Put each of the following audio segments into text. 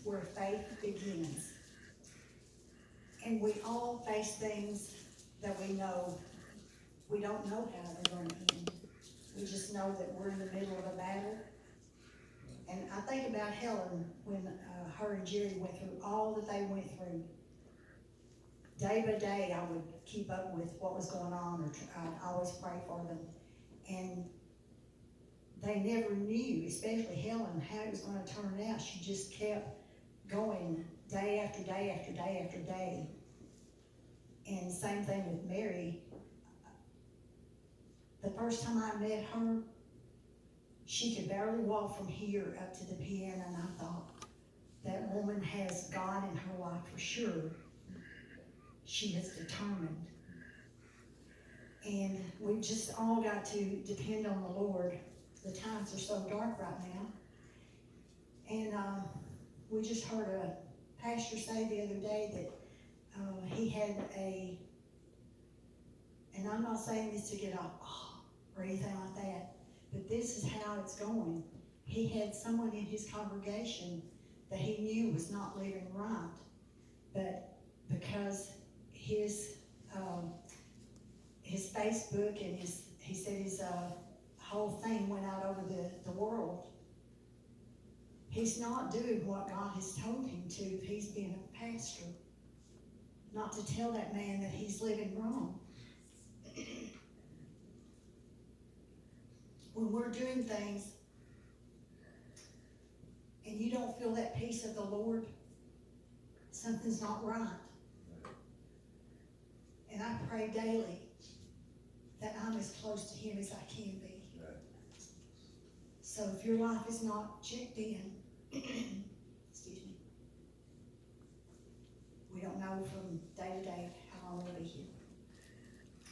where faith begins. And we all face things that we know we don't know how they're going to end. We just know that we're in the middle of a battle. And I think about Helen when her and Jerry went through all that they went through. Day by day, I would keep up with what was going on, or I'd always pray for them. And they never knew, especially Helen, how it was going to turn out. She just kept going day after day after day after day. And same thing with Mary. The first time I met her, she could barely walk from here up to the piano, and I thought, that woman has God in her life for sure. She is determined. And we've just all got to depend on the Lord. The times are so dark right now. And we just heard a pastor say the other day that he had and I'm not saying this to get off or anything like that, but this is how it's going. He had someone in his congregation that he knew was not living right, but because his Facebook and he said his whole thing went out over the world. He's not doing what God has told him to if he's being a pastor. Not to tell that man that he's living wrong. When we're doing things and you don't feel that peace of the Lord, something's not right. And I pray daily that I'm as close to him as I can be. So if your life is not checked in, excuse me, we don't know from day to day how long we'll be here.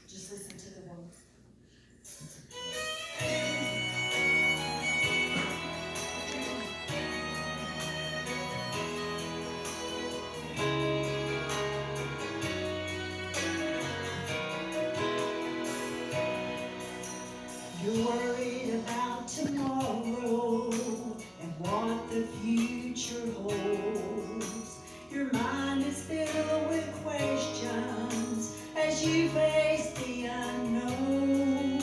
Just listen to the words. You're worried about tomorrow and what the future holds. Your mind is filled with questions as you face the unknown.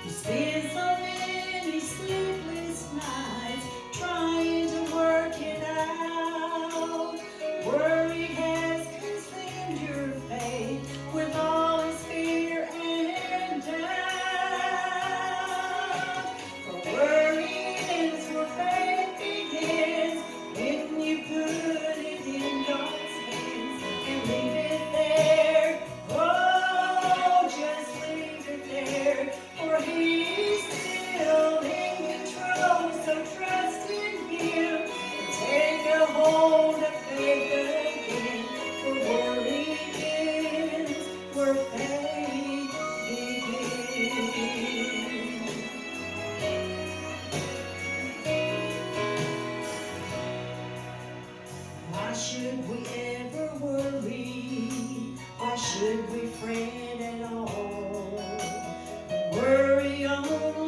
You spend so many sleepless nights trying to work it out. Worry has consumed your faith with all its fear and doubt. Worry ends where faith begins when you put it in God's hands and leave it there. Oh, just leave it there, for He's still in control. So trust in Him and take a hold of faith again. For worry ends where faith begins. Why should we ever worry? Why should we fret at all? Worry only